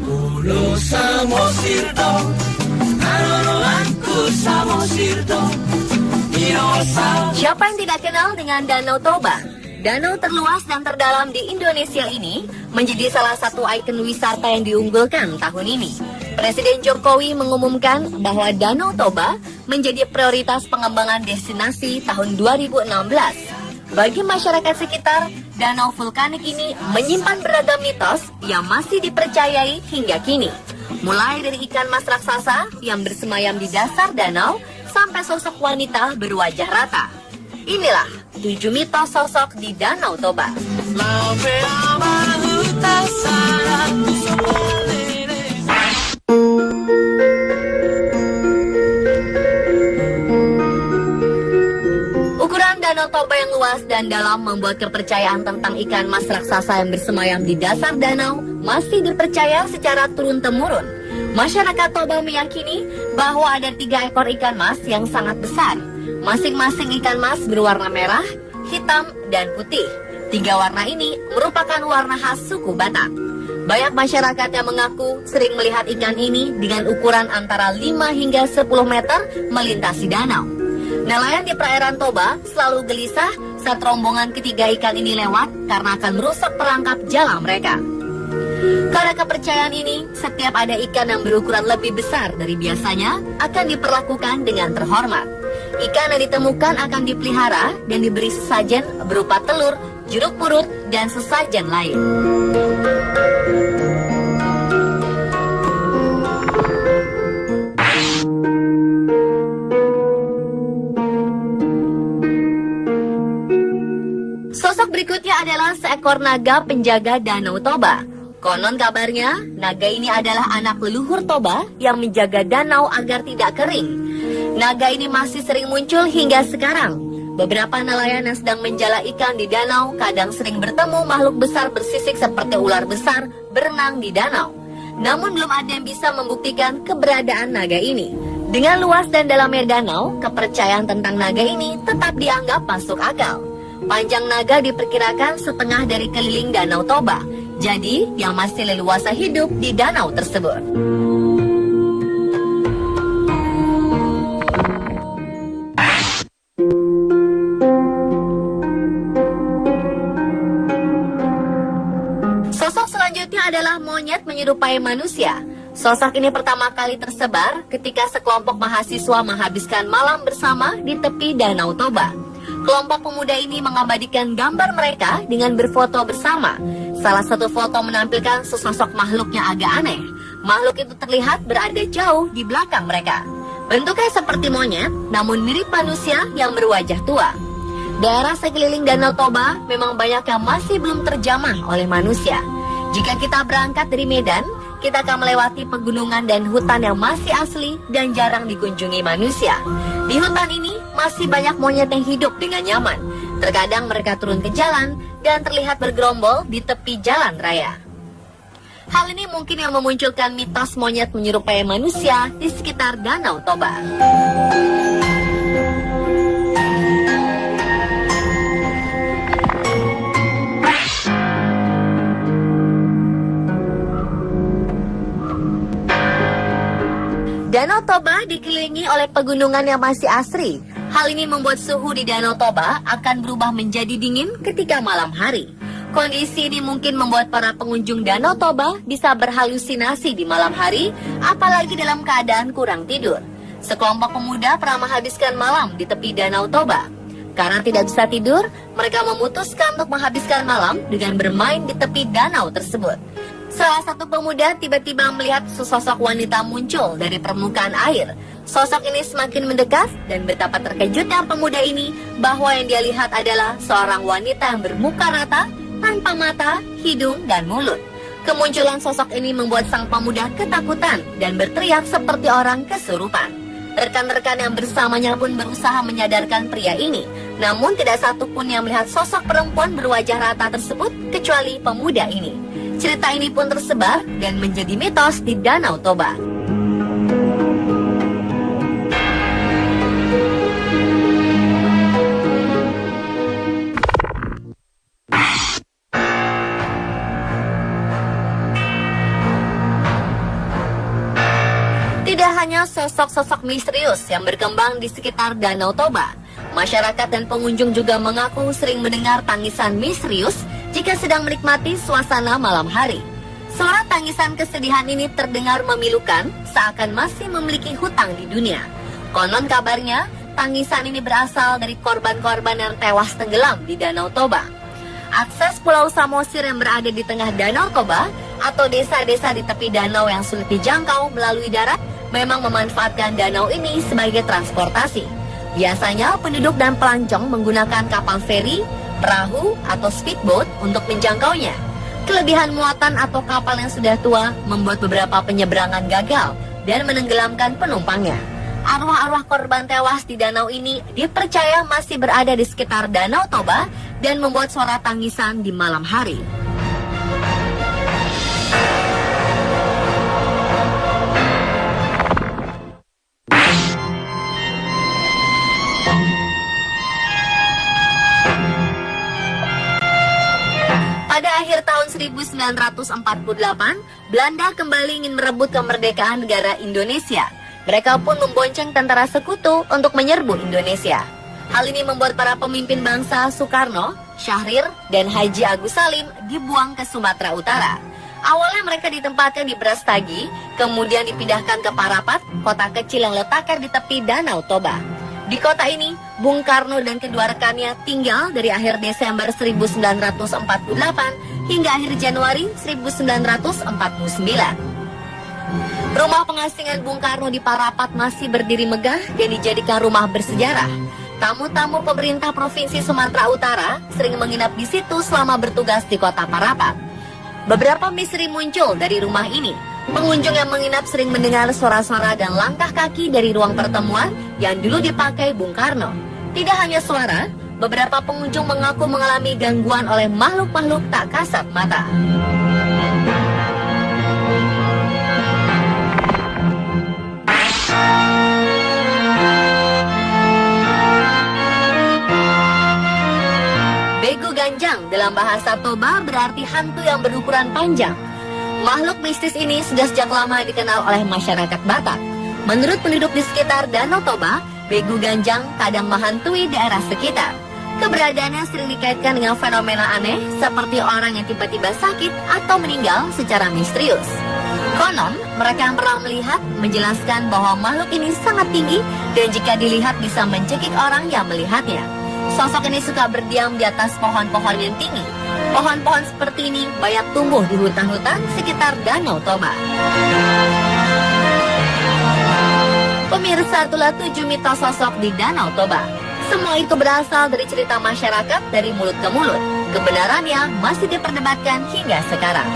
Pulau Samosir,Siapa yang tidak kenal dengan Danau Toba? Danau terluas dan terdalam di Indonesia ini menjadi salah satu ikon wisata yang diunggulkan tahun ini. Presiden Jokowi mengumumkan bahwa Danau Toba menjadi prioritas pengembangan destinasi tahun 2016. Bagi masyarakat sekitar, danau vulkanik ini menyimpan beragam mitos yang masih dipercayai hingga kini. Mulai dari ikan mas raksasa yang bersemayam di dasar danau sampai sosok wanita berwajah rata. Inilah 7 mitos sosok di Danau Toba. Ukuran Danau Toba yang luas dan dalam membuat kepercayaan tentang ikan mas raksasa yang bersemayam di dasar danau masih dipercaya secara turun-temurun. Masyarakat Toba meyakini bahwa ada 3 ekor ikan mas yang sangat besar. Masing-masing ikan mas berwarna merah, hitam, dan putih. 3 warna ini merupakan warna khas suku Batak. Banyak masyarakat yang mengaku sering melihat ikan ini dengan ukuran antara 5 hingga 10 meter melintasi danau. Nelayan di perairan Toba selalu gelisah saat rombongan ketiga ikan ini lewat karena akan merusak perangkap jala mereka. Karena kepercayaan ini, setiap ada ikan yang berukuran lebih besar dari biasanya akan diperlakukan dengan terhormat. Ikan yang ditemukan akan dipelihara dan diberi sesajen berupa telur, jeruk purut, dan sesajen lain. Sosok berikutnya adalah seekor naga penjaga Danau Toba. Konon kabarnya, naga ini adalah anak leluhur Toba yang menjaga danau agar tidak kering. Naga ini masih sering muncul hingga sekarang. Beberapa nelayan yang sedang menjala ikan di danau kadang sering bertemu makhluk besar bersisik seperti ular besar berenang di danau. Namun belum ada yang bisa membuktikan keberadaan naga ini. Dengan luas dan dalamnya danau, kepercayaan tentang naga ini tetap dianggap masuk akal. Panjang naga diperkirakan setengah dari keliling Danau Toba. Jadi, yang masih leluasa hidup di danau tersebut. Sosok selanjutnya adalah monyet menyerupai manusia. Sosok ini pertama kali tersebar ketika sekelompok mahasiswa menghabiskan malam bersama di tepi Danau Toba. Kelompok pemuda ini mengabadikan gambar mereka dengan berfoto bersama. Salah satu foto menampilkan sesosok makhluk yang agak aneh. Makhluk itu terlihat berada jauh di belakang mereka. Bentuknya seperti monyet, namun mirip manusia yang berwajah tua. Daerah sekeliling Danau Toba memang banyak yang masih belum terjamah oleh manusia. Jika kita berangkat dari Medan, kita akan melewati pegunungan dan hutan yang masih asli dan jarang dikunjungi manusia. Di hutan ini masih banyak monyet yang hidup dengan nyaman. Terkadang mereka turun ke jalan dan terlihat bergerombol di tepi jalan raya. Hal ini mungkin yang memunculkan mitos monyet menyerupai manusia di sekitar Danau Toba. Danau Toba dikelilingi oleh pegunungan yang masih asri. Hal ini membuat suhu di Danau Toba akan berubah menjadi dingin ketika malam hari. Kondisi ini mungkin membuat para pengunjung Danau Toba bisa berhalusinasi di malam hari, apalagi dalam keadaan kurang tidur. Sekelompok pemuda pernah menghabiskan malam di tepi Danau Toba. Karena tidak bisa tidur, mereka memutuskan untuk menghabiskan malam dengan bermain di tepi danau tersebut. Salah satu pemuda tiba-tiba melihat sesosok wanita muncul dari permukaan air. Sosok ini semakin mendekat dan betapa terkejutnya pemuda ini bahwa yang dia lihat adalah seorang wanita yang bermuka rata, tanpa mata, hidung, dan mulut. Kemunculan sosok ini membuat sang pemuda ketakutan dan berteriak seperti orang kesurupan. Rekan-rekan yang bersamanya pun berusaha menyadarkan pria ini. Namun tidak satupun yang melihat sosok perempuan berwajah rata tersebut kecuali pemuda ini. Cerita ini pun tersebar dan menjadi mitos di Danau Toba. Tidak hanya sosok-sosok misterius yang berkembang di sekitar Danau Toba, masyarakat dan pengunjung juga mengaku sering mendengar tangisan misterius jika sedang menikmati suasana malam hari. Suara tangisan kesedihan ini terdengar memilukan, seakan masih memiliki hutang di dunia. Konon kabarnya, tangisan ini berasal dari korban-korban yang tewas tenggelam di Danau Toba. Akses Pulau Samosir yang berada di tengah Danau Toba atau desa-desa di tepi danau yang sulit dijangkau melalui darat memang memanfaatkan danau ini sebagai transportasi. Biasanya penduduk dan pelancong menggunakan kapal feri, perahu, atau speedboat untuk menjangkaunya. Kelebihan muatan atau kapal yang sudah tua membuat beberapa penyeberangan gagal dan menenggelamkan penumpangnya. Arwah-arwah korban tewas di danau ini dipercaya masih berada di sekitar Danau Toba dan membuat suara tangisan di malam hari. Pada akhir tahun 1948, Belanda kembali ingin merebut kemerdekaan negara Indonesia. Mereka pun membonceng tentara sekutu untuk menyerbu Indonesia. Hal ini membuat para pemimpin bangsa Soekarno, Syahrir, dan Haji Agus Salim dibuang ke Sumatera Utara. Awalnya mereka ditempatkan di Brastagi, kemudian dipindahkan ke Parapat, kota kecil yang letakkan di tepi Danau Toba. Di kota ini, Bung Karno dan kedua rekannya tinggal dari akhir Desember 1948 hingga akhir Januari 1949. Rumah pengasingan Bung Karno di Parapat masih berdiri megah dan dijadikan rumah bersejarah. Tamu-tamu pemerintah Provinsi Sumatera Utara sering menginap di situ selama bertugas di kota Parapat. Beberapa misteri muncul dari rumah ini. Pengunjung yang menginap sering mendengar suara-suara dan langkah kaki dari ruang pertemuan yang dulu dipakai Bung Karno. Tidak hanya suara, beberapa pengunjung mengaku mengalami gangguan oleh makhluk-makhluk tak kasat mata. Begu Ganjang dalam bahasa Toba berarti hantu yang berukuran panjang. Makhluk mistis ini sudah sejak lama dikenal oleh masyarakat Batak. Menurut penduduk di sekitar Danau Toba, Begu Ganjang kadang menghantui daerah sekitar. Keberadaannya sering dikaitkan dengan fenomena aneh seperti orang yang tiba-tiba sakit atau meninggal secara misterius. Konon, mereka yang pernah melihat menjelaskan bahwa makhluk ini sangat tinggi dan jika dilihat bisa mencekik orang yang melihatnya. Sosok ini suka berdiam di atas pohon-pohon yang tinggi. Pohon-pohon seperti ini banyak tumbuh di hutan-hutan sekitar Danau Toba. Pemirsa, itulah 7 mitos sosok di Danau Toba. Semua itu berasal dari cerita masyarakat dari mulut ke mulut. Kebenarannya masih diperdebatkan hingga sekarang.